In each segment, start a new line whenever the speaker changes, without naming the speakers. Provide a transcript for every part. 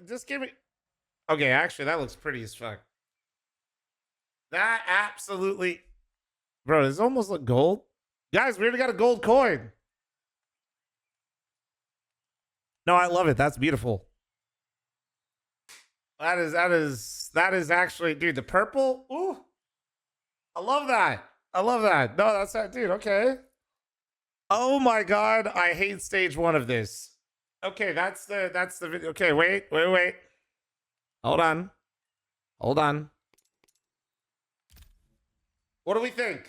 just give me. Okay, actually, that looks pretty as fuck. That absolutely, bro. Does it almost look gold? Guys, we already got a gold coin. No, I love it. That's beautiful. That is actually, dude. The purple. Ooh, I love that. I love that. No, that's that, dude. Okay. Oh my god, I hate stage 1 of this. Okay, that's the video. Okay, wait. Hold on. What do we think?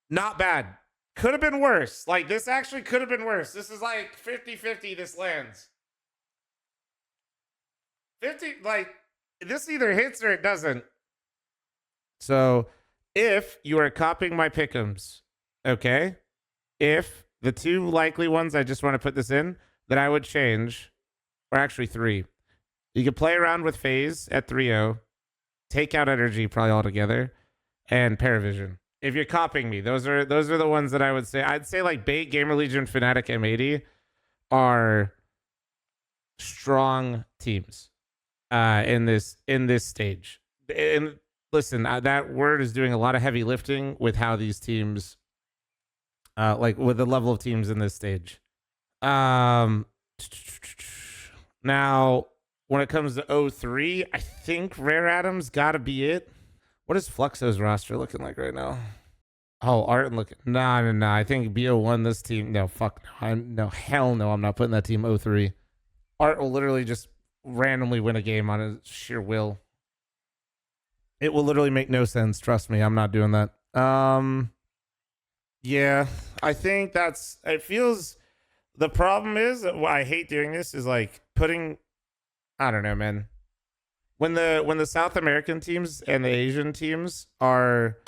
Not bad. Could have been worse. Like, this actually could have been worse. This is like 50-50 this lands. 50, like, this either hits or it doesn't. So, if you are copying my pick'ems, okay? If the 2 likely ones I just want to put this in, that I would change, or actually 3. You could play around with FaZe at 3-0, take out energy probably altogether, and PARIVISION. If you're copying me, those are the ones that I would say. I'd say like Bait, GamerLegion, Fnatic, M80 are strong teams in this stage. And listen, that word is doing a lot of heavy lifting with how these teams, like with the level of teams in this stage. Now, when it comes to 0-3, I think Rare Adam's got to be it. What is Fluxo's roster looking like right now? Oh, Art looking. No. I think BO1 this team. No, fuck no. Hell no. I'm not putting that team 0-3. Art will literally just randomly win a game on his sheer will. It will literally make no sense. Trust me, I'm not doing that. Yeah, I think that's. It feels. The problem is, I hate doing this. Is like putting. I don't know, man. When the South American teams and the Asian teams are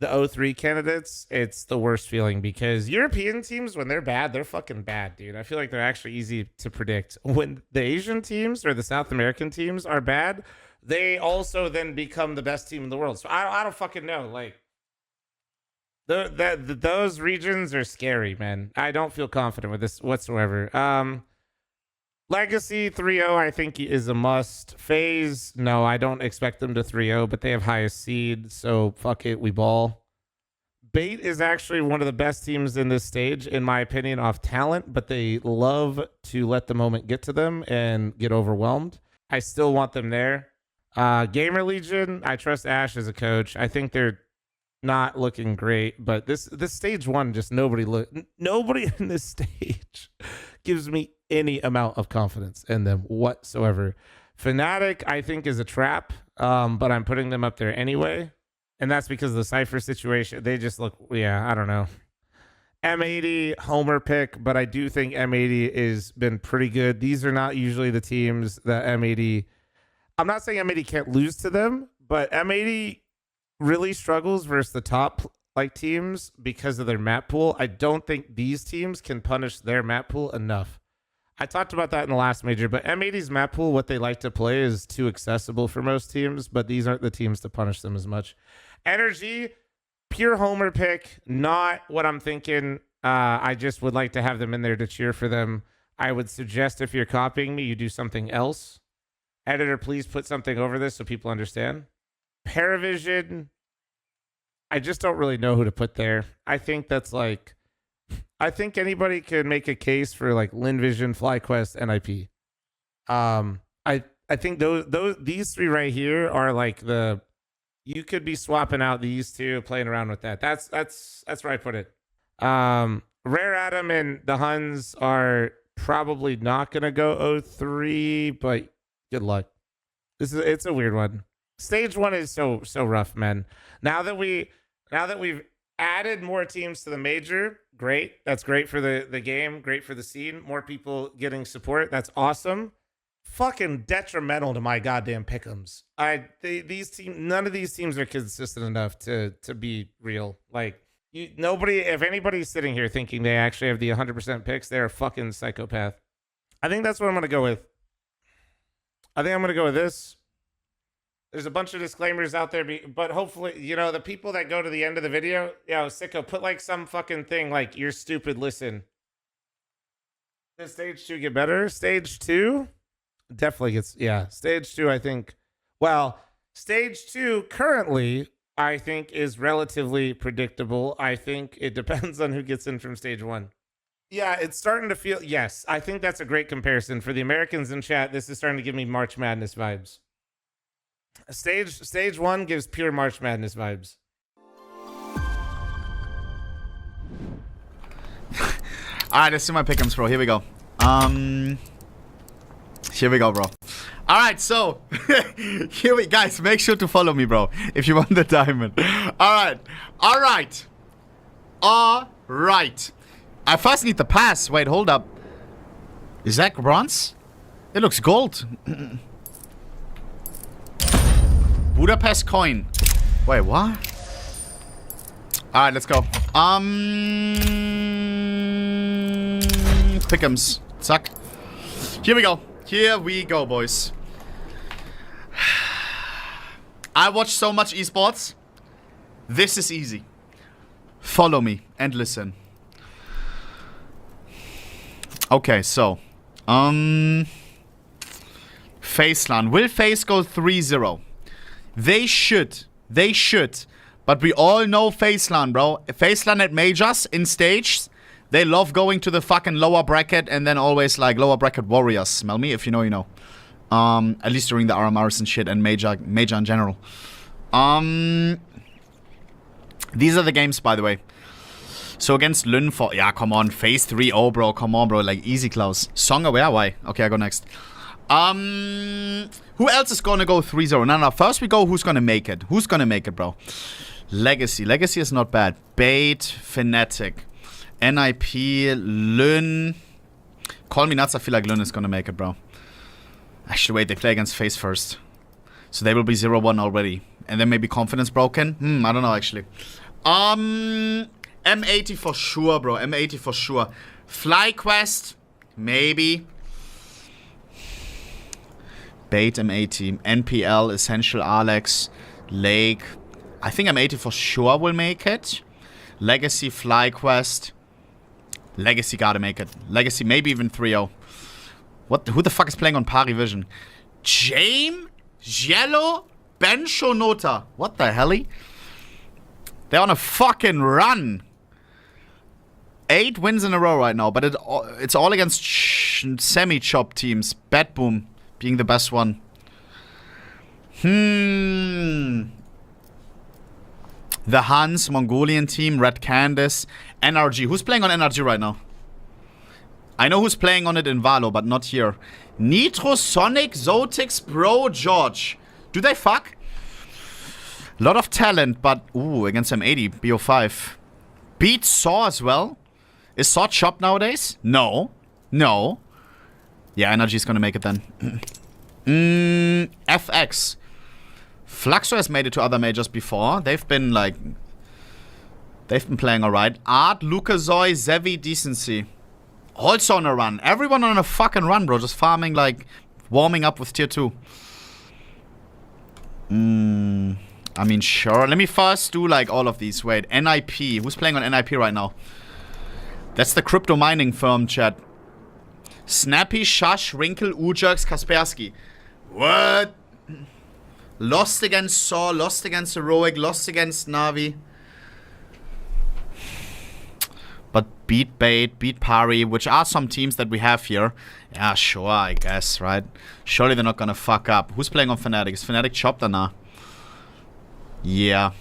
the 0-3 candidates, it's the worst feeling because European teams, when they're bad, they're fucking bad, dude. I feel like they're actually easy to predict. When the Asian teams or the South American teams are bad, they also then become the best team in the world. So I don't fucking know. Like, those regions are scary, man. I don't feel confident with this whatsoever. Legacy 3-0, I think, is a must. FaZe, no, I don't expect them to 3-0, but they have highest seed, so fuck it, we ball. Bait is actually one of the best teams in this stage, in my opinion, off talent, but they love to let the moment get to them and get overwhelmed. I still want them there. GamerLegion, I trust Ash as a coach. I think they're not looking great, but this stage 1, just nobody in this stage gives me any amount of confidence in them whatsoever. Fnatic, I think, is a trap, but I'm putting them up there anyway, and that's because of the Cypher situation. They just look, I don't know. M80, homer pick, but I do think M80 has been pretty good. These are not usually the teams that M80... I'm not saying M80 can't lose to them, but M80 really struggles versus the top teams because of their map pool. I don't think these teams can punish their map pool enough. I talked about that in the last major, but M80's map pool, what they like to play is too accessible for most teams, but these aren't the teams to punish them as much. Energy, pure homer pick, not what I'm thinking. I just would like to have them in there to cheer for them. I would suggest if you're copying me, you do something else. Editor, please put something over this so people understand. PARIVISION, I just don't really know who to put there. I think that's like, I think anybody could make a case for like LinVision, FlyQuest, NIP. I think these 3 right here are like you could be swapping out these 2, playing around with that. That's where I put it. Rare Adam and the Huns are probably not gonna go 0-3, but good luck. It's a weird one. Stage 1 is so rough, man. Now that we've added more teams to the major, great. That's great for the game, great for the scene. More people getting support. That's awesome. Fucking detrimental to my goddamn pick'ems. These teams, none of these teams are consistent enough to be real. Like, nobody, if anybody's sitting here thinking they actually have the 100% picks, they're a fucking psychopath. I think that's what I'm gonna go with. I think I'm gonna go with this. There's a bunch of disclaimers out there, but hopefully, the people that go to the end of the video, Sicko, put like some fucking thing like, you're stupid, listen. Does stage 2 get better? Stage 2 definitely gets, yeah. Stage 2, I think. Well, stage 2 currently, I think, is relatively predictable. I think it depends on who gets in from stage 1. Yeah, it's starting to feel, yes, I think that's a great comparison. For the Americans in chat, this is starting to give me March Madness vibes. Stage 1 gives pure March Madness vibes.
Alright, let's do my pick'ems, bro. Here we go. Here we go, bro. Alright, so here we guys, make sure to follow me, bro, if you want the diamond. Alright. I first need the pass. Wait, hold up. Is that bronze? It looks gold. Budapest coin. Wait, what? Alright, let's go. Pick'ems. Suck. Here we go. Here we go, boys. I watch so much esports. This is easy. Follow me and listen. Okay, so. FaZe. Will FaZe go 3-0? They should. They should. But we all know FaZe, bro. FaZe at majors in stages. They love going to the fucking lower bracket and then always like lower bracket warriors. Smell me? If you know, you know. At least during the RMRs and shit and major in general. These are the games, by the way. So against Lyn for... Yeah, come on. FaZe 3-0, bro. Come on, bro. Like, easy, Klaus. Song aware? Why? Okay, I go next. Who else is gonna go 3-0? No. First we go who's gonna make it. Who's gonna make it, bro? Legacy. Legacy is not bad. Bait. Fnatic. NIP. Lyn. Call me nuts. I feel like Lyn is gonna make it, bro. Actually, wait. They play against FaZe first. So they will be 0-1 already. And then maybe confidence broken? I don't know, actually. M80 for sure, bro. M80 for sure. FlyQuest. Maybe. Bait M80. NPL. Essential Alex. Lake. I think M80 for sure will make it. Legacy. FlyQuest. Legacy gotta make it. Legacy maybe even 3-0. What? Who the fuck is playing on PARIVISION? Jame? Yellow? Bencho Nota. What the hell? They're on a fucking run. 8 wins in a row right now, but it's all against semi-chop teams. Bad Boom being the best one. The Huns, Mongolian team, Red Canids, NRG. Who's playing on NRG right now? I know who's playing on it in Valo, but not here. Nitro, Sonic, Zotix, Bro, George. Do they fuck? Lot of talent, but... Ooh, against M80, BO5. Beat Saw as well. Is Saw chopped nowadays? No. No. Yeah, NRG's gonna make it then. FX. Fl0m has made it to other majors before. They've been, like... They've been playing alright. Art, Lukazoy, Zevi, Decency. Also on a run. Everyone on a fucking run, bro. Just farming, like... Warming up with tier 2. I mean, sure. Let me first do, like, all of these. Wait, NIP. Who's playing on NIP right now? That's the crypto mining firm, chat. Snappy, Shush, Wrinkle, Ujax, Kaspersky. What? Lost against Saw, lost against Heroic, lost against Navi. But beat Bait, beat Pari, which are some teams that we have here. Yeah, sure, I guess, right? Surely they're not gonna fuck up. Who's playing on Fnatic? Is Fnatic chopped or nah? Yeah.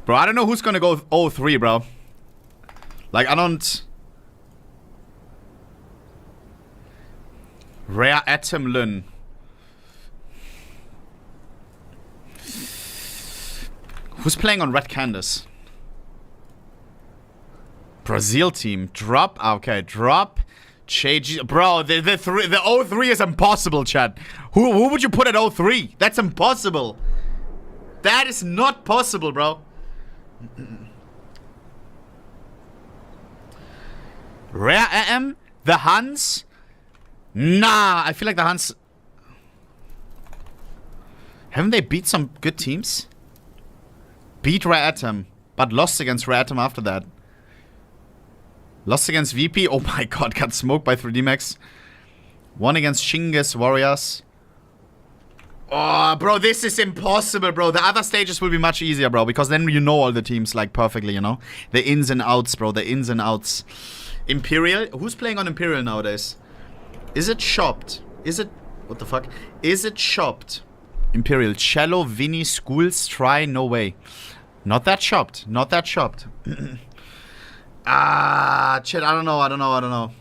Bro, I don't know who's gonna go 0-3, bro. Like, I don't... Rare Atom Lyn. Who's playing on Red Canids? Brazil team. Drop. Okay, drop. JG. Bro, the 0-3 is impossible, chat. Who would you put at 0-3? That's impossible. That is not possible, bro. Rare AM, the Huns, Nah, I feel like the Huns... Haven't they beat some good teams? Beat Rare Atom, but lost against Rare Atom after that. Lost against VP. Oh my god, got smoked by 3D Max. Won against Shingas Warriors. Oh, bro, this is impossible, bro. The other stages will be much easier, bro, because then you know all the teams, like, perfectly, you know? The ins and outs, bro, the ins and outs. Imperial? Who's playing on Imperial nowadays? Is it shopped? Is it... What the fuck? Is it shopped? Imperial. Cello, Vinny, Schools, Try, no way. Not that shopped. Not that shopped. Ah, shit, I don't know.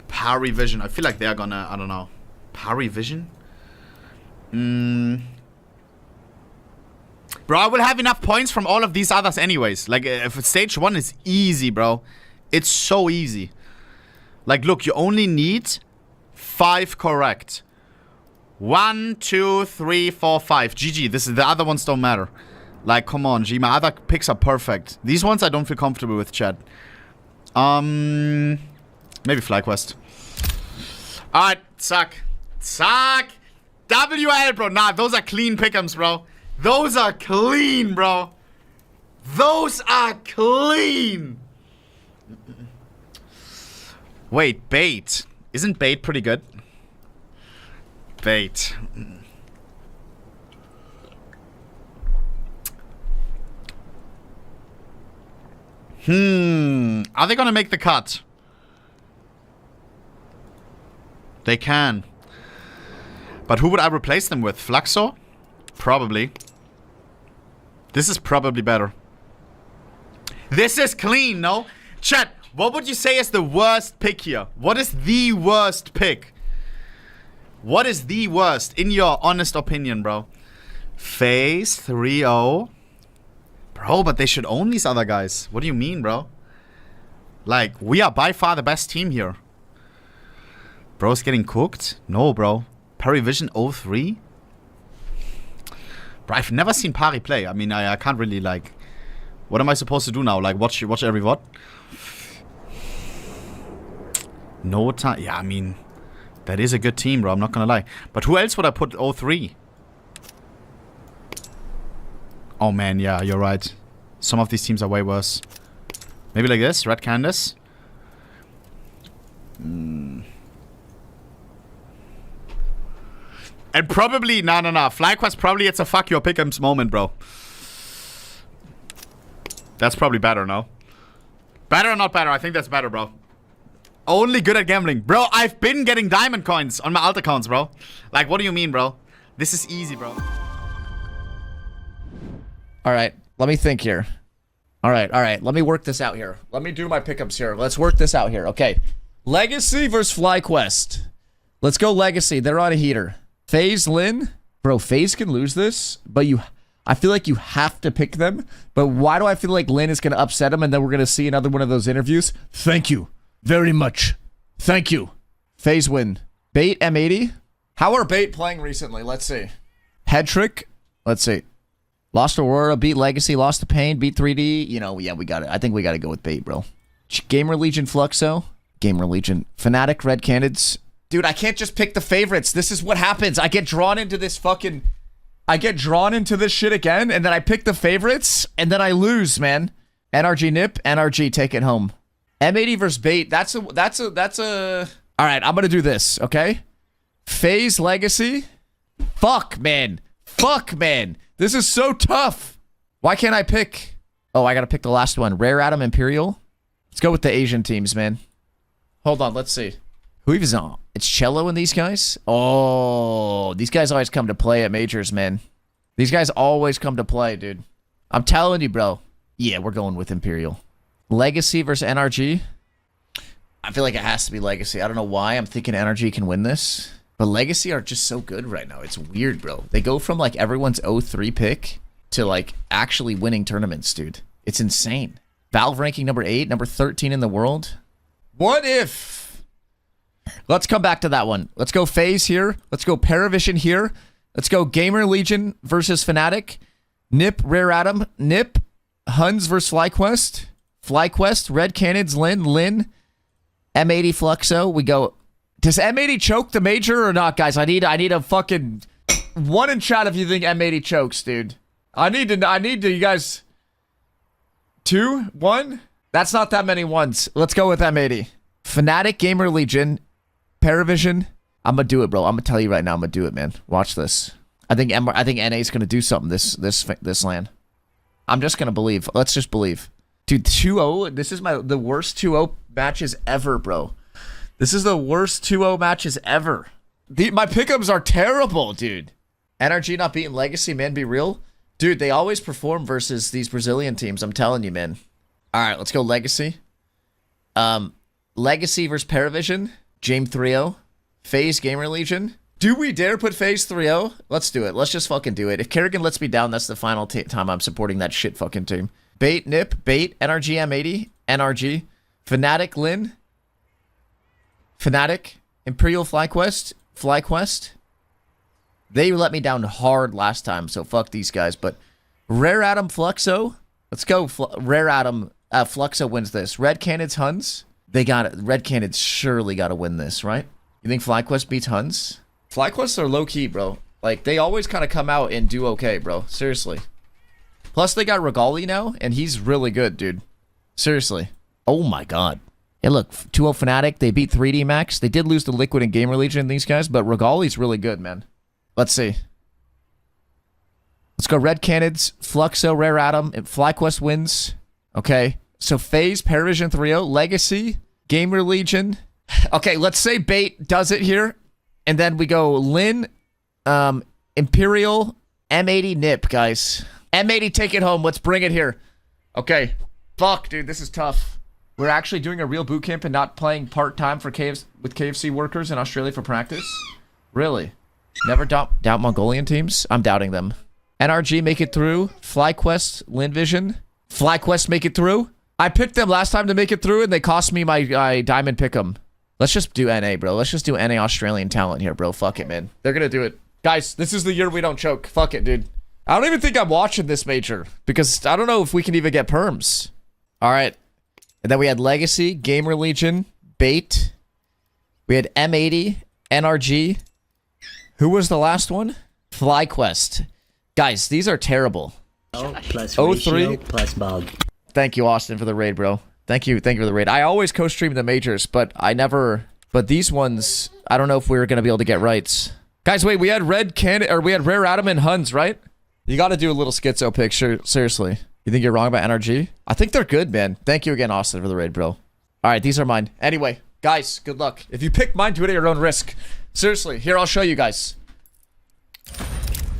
PARIVISION. I feel like they're gonna, I don't know. PARIVISION? Bro, I will have enough points from all of these others anyways. Like, if stage 1 is easy, bro. It's so easy. Like, look, you only need 5 correct. 1, 2, 3, 4, 5. GG. The other ones don't matter. Like, come on, G. My other picks are perfect. These ones I don't feel comfortable with, chat. Maybe FlyQuest. Alright, suck. WL, bro. Nah, those are clean pick'ems, bro. Those are clean, bro. Those are clean. Wait, bait. Isn't bait pretty good? Bait. Are they gonna make the cut? They can. But who would I replace them with? Fl0m? Probably. This is probably better. This is clean, no? Chat, what would you say is the worst pick here? What is the worst pick? What is the worst, in your honest opinion, bro? FaZe 3-0. Bro, but they should own these other guys. What do you mean, bro? Like, we are by far the best team here. Bro's getting cooked? No, bro. PARIVISION 03? Bro, I've never seen Pari play. I mean, I can't really, like... What am I supposed to do now? Like, watch every VOD? No time. Yeah, I mean... That is a good team, bro. I'm not gonna lie. But who else would I put 03? Oh, man, yeah, you're right. Some of these teams are way worse. Maybe like this? Red Canids? And probably... No. FlyQuest probably it's a fuck your pick'ems moment, bro. That's probably better, no? Better or not better? I think that's better, bro. Only good at gambling. Bro, I've been getting diamond coins on my alt accounts, bro. Like, what do you mean, bro? This is easy, bro.
Alright, let me think here. Alright, let me work this out here. Let me do my pickups here. Let's work this out here, okay. Legacy versus FlyQuest. Let's go Legacy. They're on a heater. FaZe, Lin. Bro, FaZe can lose this, but I feel like you have to pick them. But why do I feel like Lin is going to upset him and then we're going to see another one of those interviews? Thank you very much. Thank you. FaZe win. Bait M80. How are Bait playing recently? Let's see. Head trick. Let's see. Lost Aurora, beat Legacy, lost to Pain, beat 3D. You know, yeah, we got it. I think we got to go with Bait, bro. GamerLegion Fl0m. GamerLegion. Fnatic Red Canids. Dude, I can't just pick the favorites. This is what happens. I get drawn into this fucking... I get drawn into this shit again, and then I pick the favorites, and then I lose, man. NRG Nip, NRG, take it home. M80 versus Bait. That's a... All right, I'm going to do this, okay? FaZe Legacy. Fuck, man. This is so tough. Why can't I pick? Oh, I got to pick the last one. Rare Atom Imperial. Let's go with the Asian teams, man. Hold on, let's see. Who is on? It's Cello and these guys? Oh, these guys always come to play at majors, man. These guys always come to play, dude. I'm telling you, bro. Yeah, we're going with Imperial. Legacy versus NRG. I feel like it has to be Legacy. I don't know why I'm thinking NRG can win this. But Legacy are just so good right now. It's weird, bro. They go from, like, everyone's 03 pick to, like, actually winning tournaments, dude. It's insane. Valve ranking number 8, number 13 in the world. What if... Let's come back to that one. Let's go FaZe here. Let's go PARIVISION here. Let's go GamerLegion versus Fnatic. Nip, Rare Atom. Nip, Huns versus FlyQuest. FlyQuest, Red Canids, Lin, M80 Fluxo. We go. Does M80 choke the major or not, guys? I need a fucking one in chat if you think M80 chokes, dude. I need to, you guys. 2, 1. That's not that many ones. Let's go with M80. Fnatic, GamerLegion, PARIVISION. I'm gonna do it, bro. I'm gonna tell you right now. I'm gonna do it, man. Watch this. I think NA is gonna do something this LAN. I'm just gonna believe. Let's just believe. Dude, 2-0. This is the worst 2-0 matches ever, bro. This is the worst 2-0 matches ever. My pickups are terrible, dude. NRG not beating Legacy, man. Be real. Dude, they always perform versus these Brazilian teams. I'm telling you, man. All right, let's go Legacy. Legacy versus PARIVISION. Jame 3-0. FaZe GamerLegion. Do we dare put FaZe 3-0? Let's do it. Let's just fucking do it. If Kerrigan lets me down, that's the final time I'm supporting that shit fucking team. Bait, Nip, Bait, NRG M80, NRG. Fnatic, Lin. Fnatic, Imperial FlyQuest. They let me down hard last time, so fuck these guys. But Rare Atom Fluxo. Let's go. Rare Atom Fluxo wins this. Red Canids Huns. They got it. Red Canids surely got to win this, right? You think FlyQuest beats Huns? FlyQuest are low key, bro. Like, they always kind of come out and do okay, bro. Seriously. Plus, they got Regali now, and he's really good, dude. Seriously. Oh my god. Hey, look, 2-0 Fnatic. They beat 3D Max. They did lose to Liquid and GamerLegion, these guys, but Regali's really good, man. Let's see. Let's go Red Canids, Fluxo, Rare Atom, and FlyQuest wins. Okay. So FaZe, PARIVISION 3-0, Legacy, GamerLegion. Okay, let's say Bait does it here. And then we go Lin, Imperial, M80, Nip, guys. M80, take it home. Let's bring it here. Okay. Fuck, dude, this is tough. We're actually doing a real boot camp and not playing part-time for with KFC workers in Australia for practice? Really? Never doubt Mongolian teams? I'm doubting them. NRG make it through. FlyQuest, LinVision. FlyQuest make it through. I picked them last time to make it through, and they cost me my diamond pick'em. Let's just do NA, bro. Let's just do NA Australian talent here, bro. Fuck it, man. They're gonna do it. Guys, this is the year we don't choke. Fuck it, dude. I don't even think I'm watching this major, because I don't know if we can even get perms. All right. And then we had Legacy, GamerLegion, Bait. We had M80, NRG. Who was the last one? FlyQuest. Guys, these are terrible.
Plus
03
plus bug.
Thank you, Austin, for the raid, bro. Thank you for the raid. I always co-stream the majors, but but these ones, I don't know if we were gonna be able to get rights. Guys, wait, we had we had Rare Atom and Huns, right? You gotta do a little schizo picture, seriously. You think you're wrong about NRG? I think they're good, man. Thank you again, Austin, for the raid, bro. All right, these are mine. Anyway, guys, good luck. If you pick mine, do it at your own risk. Seriously, here, I'll show you guys.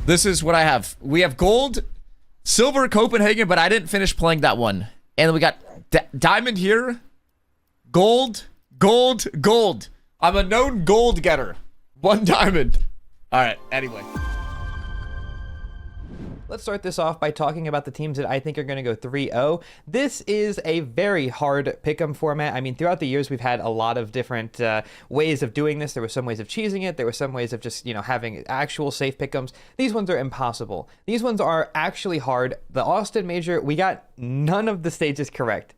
This is what I have. We have gold, silver, Copenhagen, but I didn't finish playing that one. And then we got diamond here, gold, gold, gold. I'm a known gold getter. 1 diamond. All right, anyway.
Let's start this off by talking about the teams that I think are going to go 3-0. This is a very hard pick'em format. I mean, throughout the years, we've had a lot of different ways of doing this. There were some ways of cheesing it. There were some ways of just, having actual safe pick'ems. These ones are impossible. These ones are actually hard. The Austin Major, we got none of the stages correct.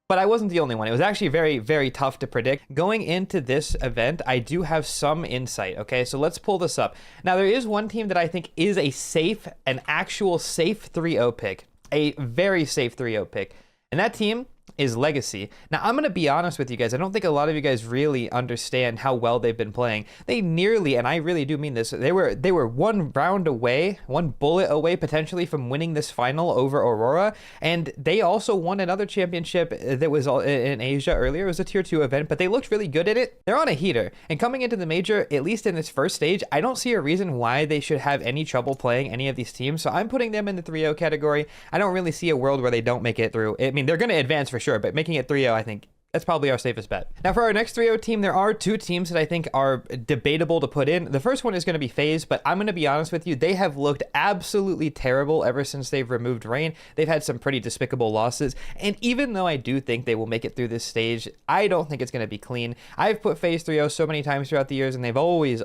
But I wasn't the only one. It was actually very, very tough to predict. Going into this event, I do have some insight, okay? So let's pull this up. Now, there is one team that I think is an actual safe 3-0 pick. A very safe 3-0 pick. And that team is Legacy. Now, I'm going to be honest with you guys. I don't think a lot of you guys really understand how well they've been playing. They nearly, and I really do mean this, they were 1 round away, 1 bullet away potentially from winning this final over Aurora. And they also won another championship that was in Asia earlier. It was a tier 2 event, but they looked really good at it. They're on a heater. And coming into the major, at least in this first stage, I don't see a reason why they should have any trouble playing any of these teams. So I'm putting them in the 3-0 category. I don't really see a world where they don't make it through. I mean, they're going to advance for sure, but making it 3-0, I think that's probably our safest bet. Now, for our next 3-0 team, there are 2 teams that I think are debatable to put in. The first one is going to be FaZe, but I'm going to be honest with you, they have looked absolutely terrible ever since they've removed Rain. They've had some pretty despicable losses, and even though I do think they will make it through this stage, I don't think it's going to be clean. I've put FaZe 3-0 so many times throughout the years, and they've always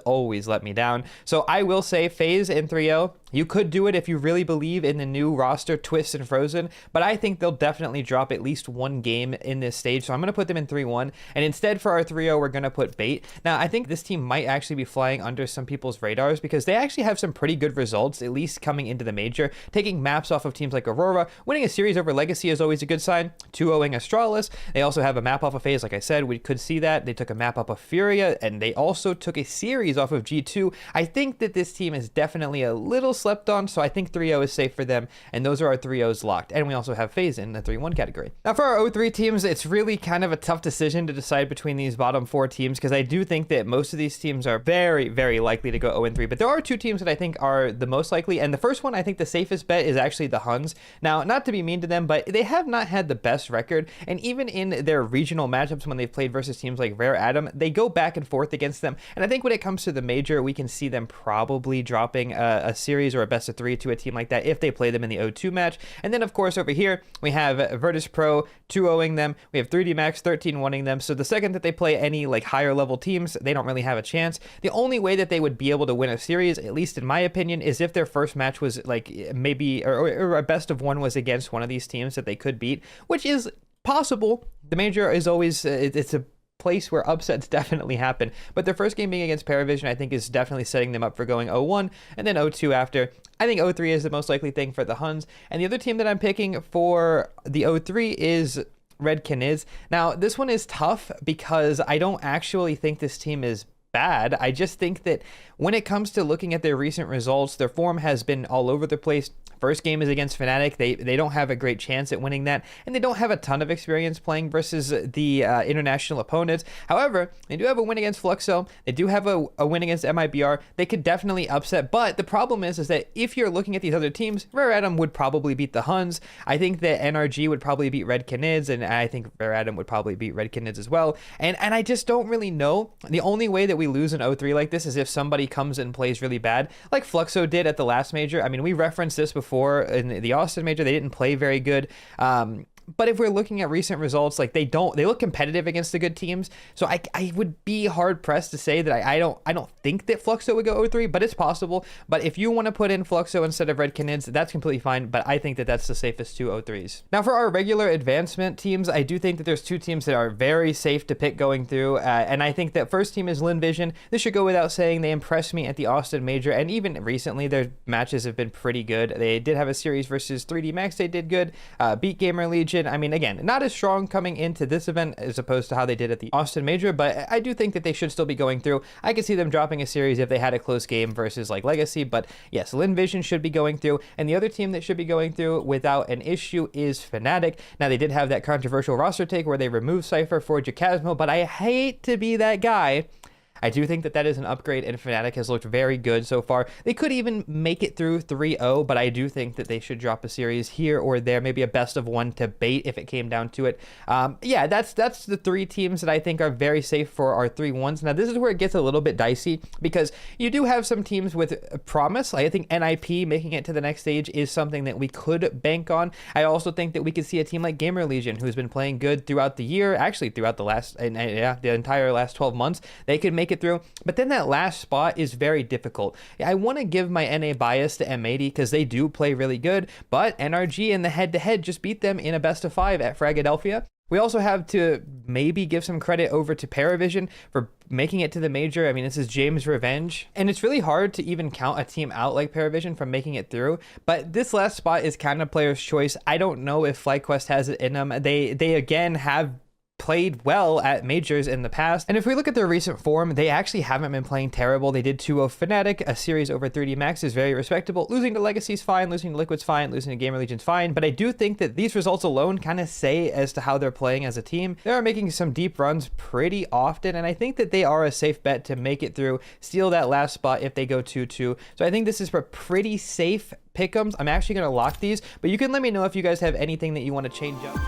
let me down. So I will say FaZe in 3-0. You could do it if you really believe in the new roster, Twist and Frozen, but I think they'll definitely drop at least one game in this stage, so I'm going to put them in 3-1, and instead for our 3-0, we're going to put Bait. Now, I think this team might actually be flying under some people's radars because they actually have some pretty good results, at least coming into the Major, taking maps off of teams like Aurora. Winning a series over Legacy is always a good sign, 2-0ing Astralis. They also have a map off of FaZe, like I said, we could see that. They took a map off of Furia, and they also took a series off of G2. I think that this team is definitely a little slept on, so I think 3-0 is safe for them, and those are our 3-0s locked. And we also have FaZe in the 3-1 category. Now for our 0-3 teams, it's really kind of a tough decision to decide between these bottom 4 teams because I do think that most of these teams are very, very likely to go 0-3, but there are 2 teams that I think are the most likely, and the first one, I think the safest bet is actually the Huns. Now, not to be mean to them, but they have not had the best record, and even in their regional matchups when they've played versus teams like Rare Atom, they go back and forth against them, and I think when it comes to the Major, we can see them probably dropping a series or a best of 3 to a team like that if they play them in the 0-2 match. And then of course over here we have Virtus Pro 2-0ing them, we have 3D Max 13-1ing them, so the second that they play any like higher level teams, they don't really have a chance. The only way that they would be able to win a series, at least in my opinion, is if their first match was like maybe or a best of 1 was against one of these teams that they could beat, which is possible. The Major is always it's a place where upsets definitely happen, but their first game being against PARIVISION I think is definitely setting them up for going 0-1 and then 0-2 after. I think 0-3 is the most likely thing for the Huns, and the other team that I'm picking for the 0-3 is Red Canids. Now this one is tough because I don't actually think this team is bad. I just think that when it comes to looking at their recent results, their form has been all over the place. First game is against Fnatic. They don't have a great chance at winning that, and they don't have a ton of experience playing versus the international opponents. However, they do have a win against Fl0m. They do have a win against MIBR. They could definitely upset, but the problem is that if you're looking at these other teams, Rare Atom would probably beat the Huns. I think that NRG would probably beat Red Canids, and I think Rare Atom would probably beat Red Canids as well. And I just don't really know. The only way that we lose an 0-3 like this is if somebody comes and plays really bad, like Fl0m did at the last Major. I mean, we referenced this before in the Austin Major. They didn't play very good. But if we're looking at recent results, like they look competitive against the good teams. So I would be hard pressed to say that I don't think that Fl0m would go 0-3, but it's possible. But if you want to put in Fl0m instead of Red Canids, that's completely fine. But I think that that's the safest 2 0-3s. Now for our regular advancement teams, I do think that there's 2 teams that are very safe to pick going through. And I think that first team is Linvision. This should go without saying. They impressed me at the Austin Major, and even recently their matches have been pretty good. They did have a series versus 3D Max. They did good. Beat GamerLegion. I mean, again, not as strong coming into this event as opposed to how they did at the Austin Major, but I do think that they should still be going through. I could see them dropping a series if they had a close game versus like Legacy, but yes, Linvision should be going through, and the other team that should be going through without an issue is Fnatic. Now, they did have that controversial roster take where they removed Cypher for Jacasmo, but I hate to be that guy. I do think that that is an upgrade, and Fnatic has looked very good so far. They could even make it through 3-0, but I do think that they should drop a series here or there, maybe a best of 1 to Bait if it came down to it. Yeah, that's the 3 teams that I think are very safe for our 3-1s. Now, this is where it gets a little bit dicey because you do have some teams with promise. I think NIP making it to the next stage is something that we could bank on. I also think that we could see a team like GamerLegion, who's been playing good throughout the year, actually throughout the entire last 12 months. They could make it through, but then that last spot is very difficult. I want to give my NA bias to M80 because they do play really good, but NRG in the head-to-head just beat them in a best of 5 at Fragadelphia. We also have to maybe give some credit over to PARIVISION for making it to the Major. I mean, this is James' revenge, and it's really hard to even count a team out like PARIVISION from making it through, but this last spot is kind of player's choice. I don't know if FlyQuest has it in them. They again have played well at Majors in the past, and if we look at their recent form, they actually haven't been playing terrible. They did 2-0 Fnatic. A series over 3D Max is very respectable. Losing to Legacy's fine, losing to Liquid's fine, losing to GamerLegion's fine, but I do think that these results alone kind of say as to how they're playing as a team. They are making some deep runs pretty often, and I think that they are a safe bet to make it through, steal that last spot if they go 2-2. So I think this is for pretty safe pick'ems. I'm actually going to lock these, but you can let me know if you guys have anything that you want to change up.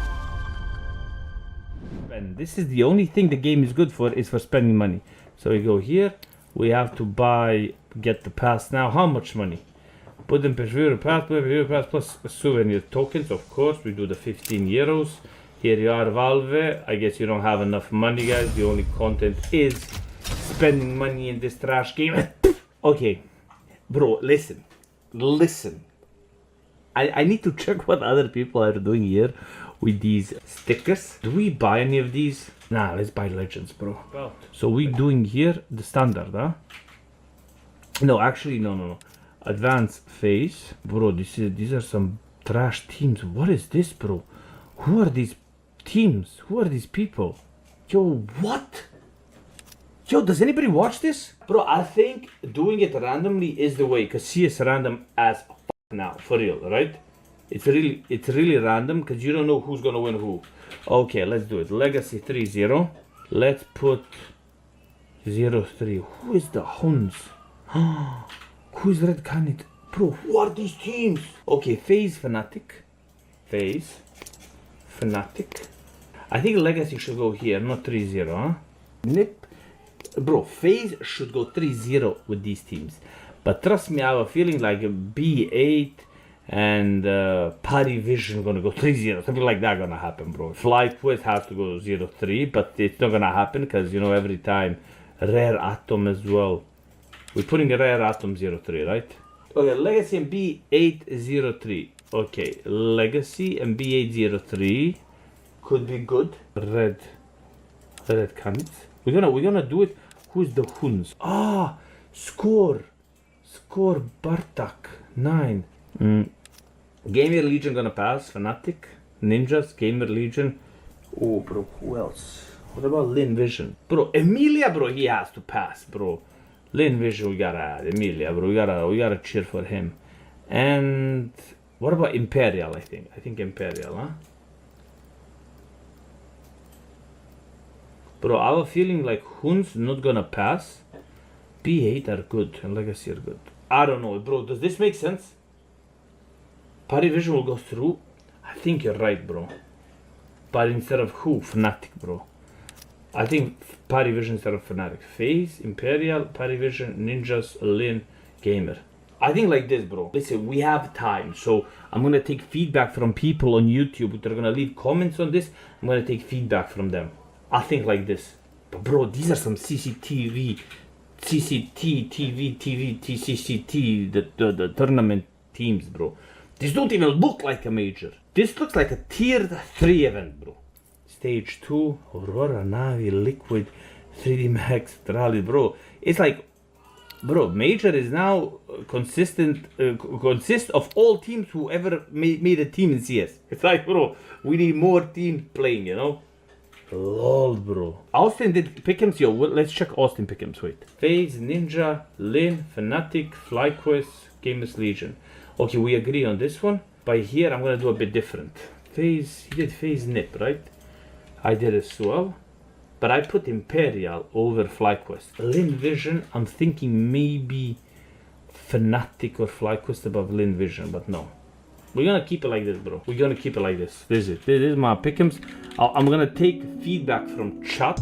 And this is the only thing the game is good for, is for spending money. So we go here, we have to get the pass now. How much money? Put in per pass plus souvenir tokens, of course. We do the 15 euros. Here you are, Valve. I guess you don't have enough money, guys. The only content is spending money in this trash game. Okay, bro, listen. listen. I need to check what other people are doing here with these stickers. Do we buy any of these? Nah, let's buy Legends, bro. So we doing here the standard, huh? No, actually, no. Advanced phase. Bro, these are some trash teams. What is this, bro? Who are these teams? Who are these people? Yo, what? Yo, does anybody watch this? Bro, I think doing it randomly is the way, because CS random as f now, for real, right? It's really random, because you don't know who's gonna win who. Okay, let's do it. Legacy 3-0. Let's put 0-3. Who is the Huns? Who's Red Canids? Bro, who are these teams? Okay, FaZe Fnatic. FaZe Fnatic. I think Legacy should go here, not 3-0, huh? Nip. Bro, FaZe should go 3-0 with these teams. But trust me, I have a feeling like B8 and PARIVISION gonna go 3-0. Something like that gonna happen, bro. FlyQuest has to go 0-3, but it's not gonna happen because, you know, every time Rare Atom as well. We're putting a Rare Atom 0-3, right? Okay, Legacy and B8 0-3. Okay, Legacy and B8 0-3 could be good. Red Canids. We're gonna do it. Who's the Huns? Ah, Score Bartak 9. GamerLegion gonna pass. Fnatic, Ninjas, GamerLegion. Oh, bro, who else? What about Vision? Bro, Emilia, bro, he has to pass, bro. Vision, we gotta add. Emilia, bro, we gotta cheer for him. And what about Imperial? I think Imperial, huh? Bro, I have a feeling like Huns not gonna pass. B8 are good and Legacy are good. I don't know, bro. Does this make sense? PARIVISION will go through. I think you're right, bro. But instead of who? Fnatic, bro. I think PARIVISION instead of Fnatic. FaZe, Imperial, PARIVISION, Ninjas, Lin, Gamer. I think like this, bro. Listen, we have time, so I'm gonna take feedback from people on YouTube. They're gonna leave comments on this. I'm gonna take feedback from them. I think like this. But bro, these are some TCT, the tournament teams, bro. These don't even look like a major. This looks like a tier 3 event, bro. Stage 2, Aurora, Navi, Liquid, 3D Max, Rally, bro. It's like, bro, major is now consists of all teams who ever made a team in CS. It's like, bro, we need more teams playing, you know? Lol, bro. Austin did pick'ems. Yo, let's check Austin pick'ems. Wait. FaZe, Ninja, Lin, Fnatic, FlyQuest, GamerLegion. Okay, we agree on this one. By here, I'm gonna do a bit different. FaZe, he did FaZe Nip, right? I did as well. But I put Imperial over FlyQuest. Vision, I'm thinking maybe Fnatic or FlyQuest above Vision, but no. We're gonna keep it like this, bro. We're gonna keep it like this. This is my pick'ems. I'm gonna take feedback from chat